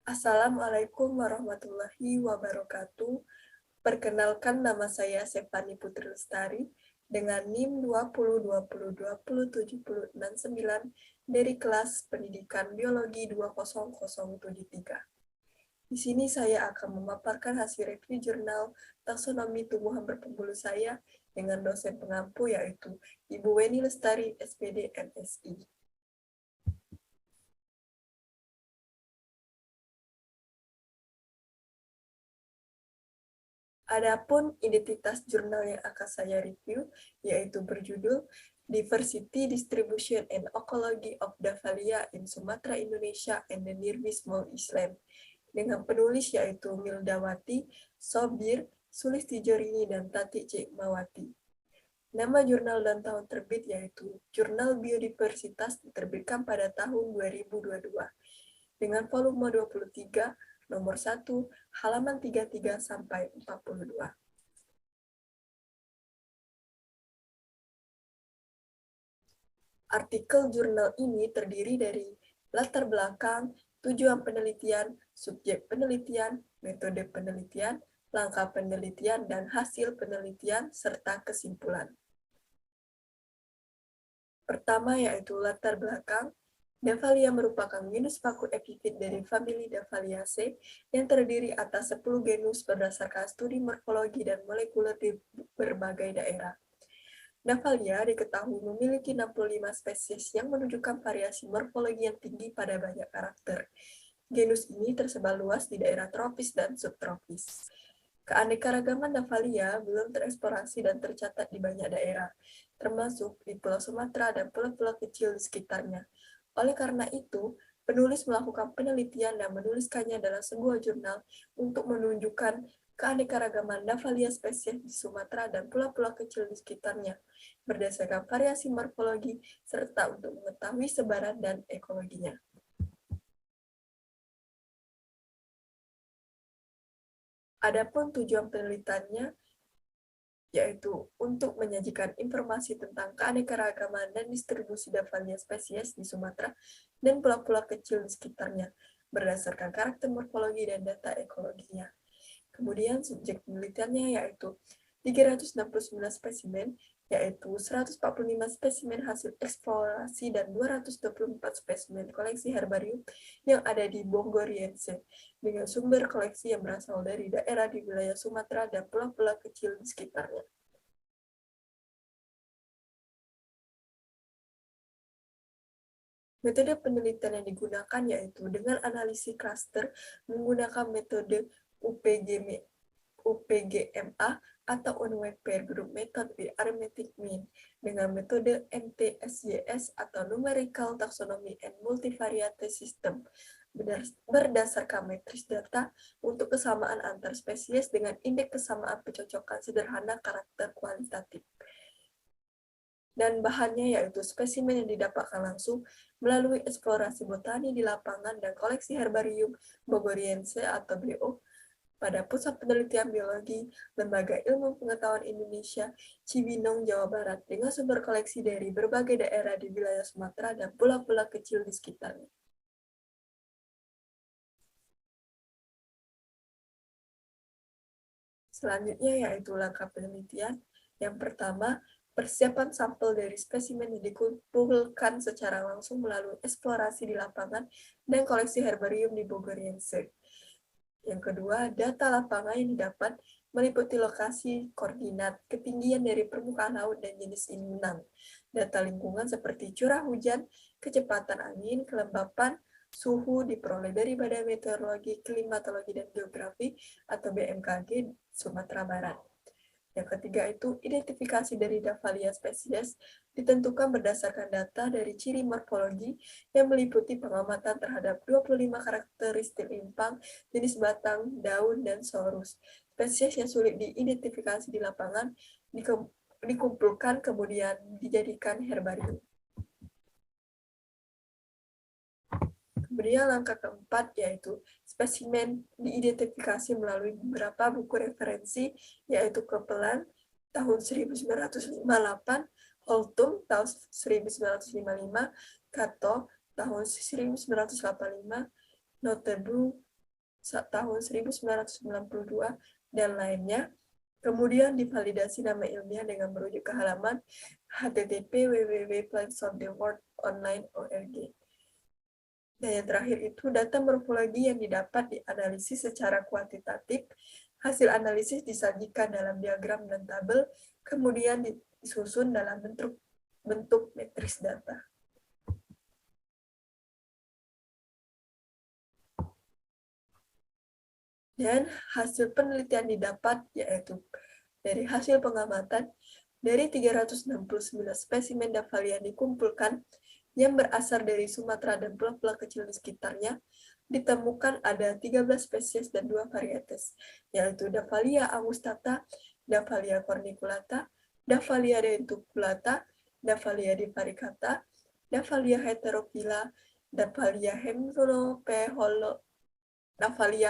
Assalamualaikum warahmatullahi wabarakatuh. Perkenalkan, nama saya Sevani Putri Lestari dengan NIM 2020202069 dari kelas Pendidikan Biologi 20073. Di sini saya akan memaparkan hasil review jurnal taksonomi tumbuhan berpembuluh saya dengan dosen pengampu yaitu Ibu Weni Lestari, SPD, MSI. Adapun identitas jurnal yang akan saya review, yaitu berjudul Diversity, Distribution, and Ecology of Dahlia in Sumatera, Indonesia, and the Near Small Island, dengan penulis yaitu Mildawati, Sobir, Sulistijorini, dan Tati C. Mawati. Nama jurnal dan tahun terbit yaitu Jurnal Biodiversitas diterbitkan pada tahun 2022, dengan volume 23, nomor 1, halaman 33 sampai 42. Artikel jurnal ini terdiri dari latar belakang, tujuan penelitian, subjek penelitian, metode penelitian, langkah penelitian, dan hasil penelitian, serta kesimpulan. Pertama yaitu latar belakang. Dahlia merupakan genus paku epifit dari famili Davaliaceae yang terdiri atas 10 genus berdasarkan studi morfologi dan molekuler di berbagai daerah. Dahlia diketahui memiliki 65 spesies yang menunjukkan variasi morfologi yang tinggi pada banyak karakter. Genus ini tersebar luas di daerah tropis dan subtropis. Keanekaragaman Dahlia belum tereksplorasi dan tercatat di banyak daerah, termasuk di Pulau Sumatera dan pulau-pulau kecil di sekitarnya. Oleh karena itu, penulis melakukan penelitian dan menuliskannya dalam sebuah jurnal untuk menunjukkan keanekaragaman Dahlia spesies di Sumatera dan pulau-pulau kecil di sekitarnya, berdasarkan variasi morfologi, serta untuk mengetahui sebaran dan ekologinya. Adapun tujuan penelitiannya yaitu untuk menyajikan informasi tentang keanekaragaman dan distribusi Dahlia spesies di Sumatera dan pulau-pulau kecil di sekitarnya, berdasarkan karakter morfologi dan data ekologinya. Kemudian subjek penelitiannya yaitu 369 spesimen, yaitu 145 spesimen hasil eksplorasi dan 224 spesimen koleksi herbarium yang ada di Bogoriense, dengan sumber koleksi yang berasal dari daerah di wilayah Sumatera dan pulau-pulau kecil di sekitarnya. Metode penelitian yang digunakan yaitu dengan analisis klaster menggunakan metode UPGMA atau Unweighted Pair Group Method with Arithmetic Mean, dengan metode MTSYS atau Numerical Taxonomy and Multivariate System, berdasarkan matriks data untuk kesamaan antar spesies dengan indeks kesamaan pencocokan sederhana karakter kualitatif. Dan bahannya yaitu spesimen yang didapatkan langsung melalui eksplorasi botani di lapangan dan koleksi herbarium Bogoriense atau BO pada Pusat Penelitian Biologi Lembaga Ilmu Pengetahuan Indonesia, Cibinong, Jawa Barat, dengan sumber koleksi dari berbagai daerah di wilayah Sumatera dan pulau-pulau kecil di sekitarnya. Selanjutnya yaitu langkah penelitian. Yang pertama, persiapan sampel dari spesimen yang dikumpulkan secara langsung melalui eksplorasi di lapangan dan koleksi herbarium di Bogoriense. Yang kedua, data lapangan yang didapat meliputi lokasi, koordinat, ketinggian dari permukaan laut, dan jenis inang. Data lingkungan seperti curah hujan, kecepatan angin, kelembapan, suhu diperoleh dari Badan Meteorologi, Klimatologi, dan Geografi atau BMKG Sumatera Barat. Yang ketiga itu identifikasi dari Dahlia spesies ditentukan berdasarkan data dari ciri morfologi yang meliputi pengamatan terhadap 25 karakteristik limpang, jenis batang, daun, dan sorus. Spesies yang sulit diidentifikasi di lapangan dikumpulkan kemudian dijadikan herbarium. Kemudian langkah keempat yaitu spesimen diidentifikasi melalui beberapa buku referensi, yaitu Copeland tahun 1958, Holtum tahun 1955, Cato tahun 1985, Notebu tahun 1992 dan lainnya. Kemudian divalidasi nama ilmiah dengan merujuk ke halaman http://www.planetsoftheworldonline.org. Dan yang terakhir itu data morfologi yang didapat dianalisis secara kuantitatif. Hasil analisis disajikan dalam diagram dan tabel, kemudian disusun dalam bentuk matriks data. Dan hasil penelitian didapat yaitu dari hasil pengamatan dari 369 spesimen Davalia yang dikumpulkan yang berasal dari Sumatera dan pulau-pulau kecil di sekitarnya, ditemukan ada 13 spesies dan 2 varietes, yaitu Davalia angustata, Davalia corniculata, Davalia denticulata, Davalia divaricata, Davalia heterophylla, Davalia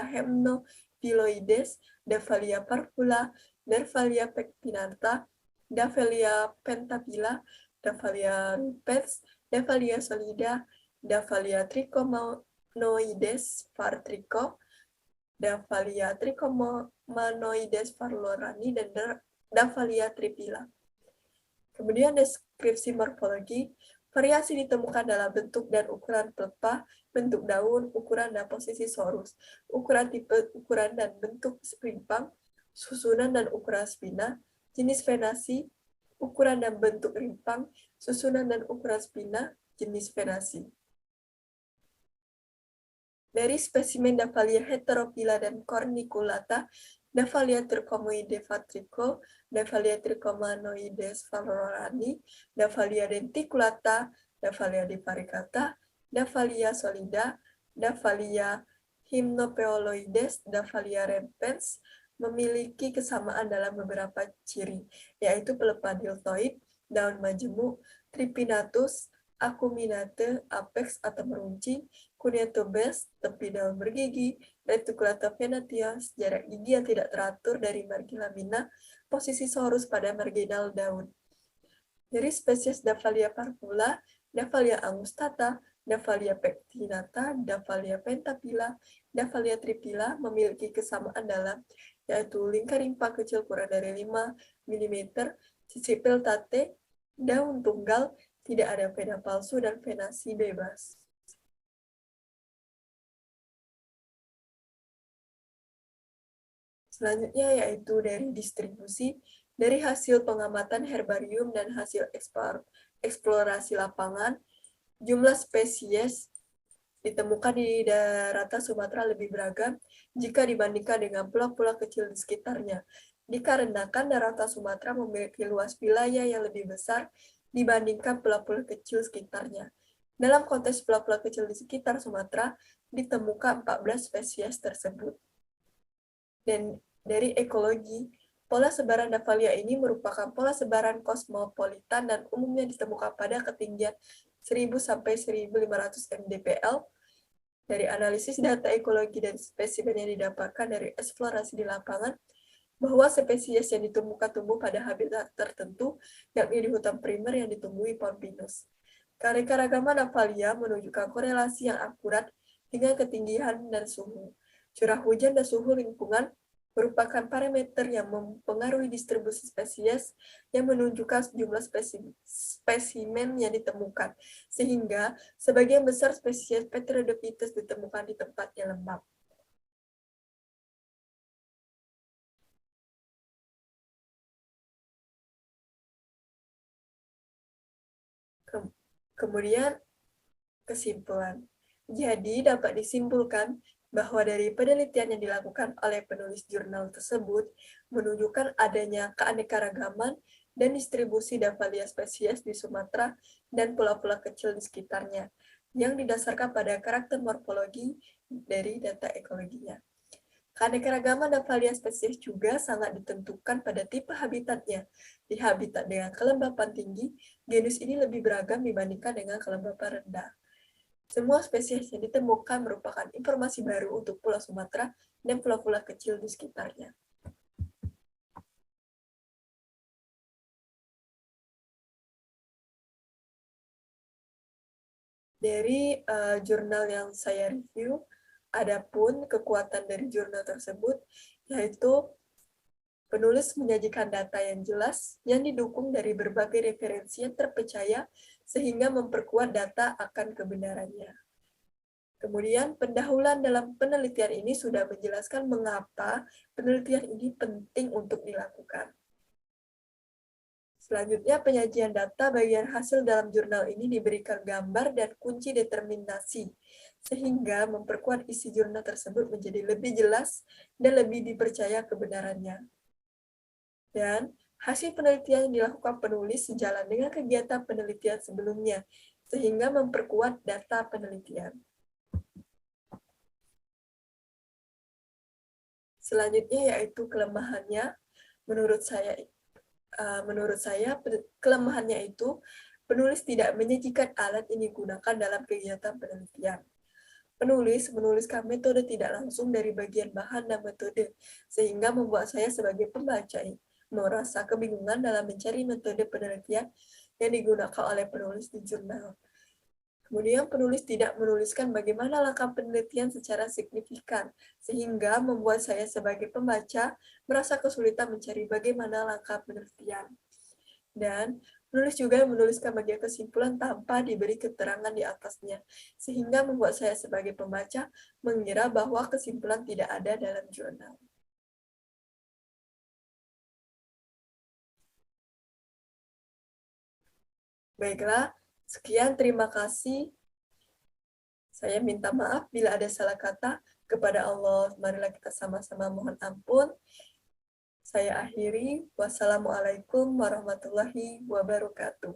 hemnophiloides, Davalia parvula, Davalia pectinata, Davalia pentabila, Davalia rupes, Davalia solida, Davalia trichomanoides var. Tricho, Davalia trichomanoides var. Lorani, dan Davalia triphylla. Kemudian deskripsi morfologi, variasi ditemukan dalam bentuk dan ukuran pelepah, bentuk daun, ukuran dan posisi sorus, ukuran tipe, ukuran dan bentuk rimpang, susunan dan ukuran spina, jenis venasi, ukuran dan bentuk rimpang, susunan dan ukuran spina, jenis venasi. Dari spesimen Davalia heterophylla dan corniculata, Davalia trichomoide var. Tricho, Davalia trichomanoides var. Lorani, Davalia denticulata, Davalia divaricata, Davalia solida, Davalia hymnophiloides, Davalia rampens, memiliki kesamaan dalam beberapa ciri, yaitu pelepah deltoid, daun majemuk, tripinatus, acuminate, apex atau meruncing, Cuniatobes, tepi daun bergigi, Reticulata venatia, jarak gigi yang tidak teratur dari margi lamina, posisi sorus pada marginal daun. Dari spesies Davalia parvula, Davalia angustata, Davalia pectinata, Davalia pentabila, Davalia triphylla memiliki kesamaan dalam, yaitu lingkar rimpang kecil kurang dari 5 mm, sisipel tate, daun tunggal, tidak ada vena palsu dan venasi bebas. Selanjutnya yaitu dari distribusi, dari hasil pengamatan herbarium dan hasil eksplorasi lapangan, jumlah spesies ditemukan di daratan Sumatera lebih beragam jika dibandingkan dengan pulau-pulau kecil di sekitarnya, dikarenakan daratan Sumatera memiliki luas wilayah yang lebih besar dibandingkan pulau-pulau kecil sekitarnya. Dalam konteks pulau-pulau kecil di sekitar Sumatera, ditemukan 14 spesies tersebut. Dan dari ekologi, pola sebaran Davalia ini merupakan pola sebaran kosmopolitan dan umumnya ditemukan pada ketinggian 1000 sampai 1500 mdpl. Dari analisis data ekologi dan spesimen yang didapatkan dari eksplorasi di lapangan, bahwa spesies yang ditemukan tumbuh pada habitat tertentu, yakni di hutan primer yang ditumbuhi pohon pinus. Keanekaragaman Davalia menunjukkan korelasi yang akurat dengan ketinggian dan suhu. Curah hujan dan suhu lingkungan merupakan parameter yang mempengaruhi distribusi spesies yang menunjukkan jumlah spesimen yang ditemukan, sehingga sebagian besar spesies Petrodophithus ditemukan di tempat yang lembab. Kemudian, kesimpulan. Jadi, dapat disimpulkan bahwa dari penelitian yang dilakukan oleh penulis jurnal tersebut menunjukkan adanya keanekaragaman dan distribusi Davalia spesies di Sumatera dan pulau-pulau kecil di sekitarnya, yang didasarkan pada karakter morfologi dari data ekologinya. Keanekaragaman Davalia spesies juga sangat ditentukan pada tipe habitatnya. Di habitat dengan kelembapan tinggi, genus ini lebih beragam dibandingkan dengan kelembapan rendah. Semua spesies yang ditemukan merupakan informasi baru untuk Pulau Sumatera dan pulau-pulau kecil di sekitarnya. Dari jurnal yang saya review, Adapun kekuatan dari jurnal tersebut yaitu penulis menyajikan data yang jelas yang didukung dari berbagai referensi yang terpercaya sehingga memperkuat data akan kebenarannya. Kemudian pendahuluan dalam penelitian ini sudah menjelaskan mengapa penelitian ini penting untuk dilakukan. Selanjutnya, penyajian data bagian hasil dalam jurnal ini diberikan gambar dan kunci determinasi, sehingga memperkuat isi jurnal tersebut menjadi lebih jelas dan lebih dipercaya kebenarannya. Dan hasil penelitian yang dilakukan penulis sejalan dengan kegiatan penelitian sebelumnya, sehingga memperkuat data penelitian. Selanjutnya yaitu kelemahannya, menurut saya kelemahannya itu penulis tidak menyajikan alat yang digunakan dalam kegiatan penelitian. Penulis menuliskan metode tidak langsung dari bagian bahan dan metode, sehingga membuat saya sebagai pembaca merasa kebingungan dalam mencari metode penelitian yang digunakan oleh penulis di jurnal. Kemudian penulis tidak menuliskan bagaimana langkah penelitian secara signifikan, sehingga membuat saya sebagai pembaca merasa kesulitan mencari bagaimana langkah penelitian. Dan penulis juga menuliskan bagian kesimpulan tanpa diberi keterangan di atasnya, sehingga membuat saya sebagai pembaca mengira bahwa kesimpulan tidak ada dalam jurnal. Baiklah, sekian, terima kasih. Saya minta maaf bila ada salah kata. Kepada Allah, marilah kita sama-sama mohon ampun. Saya akhiri. Wassalamualaikum warahmatullahi wabarakatuh.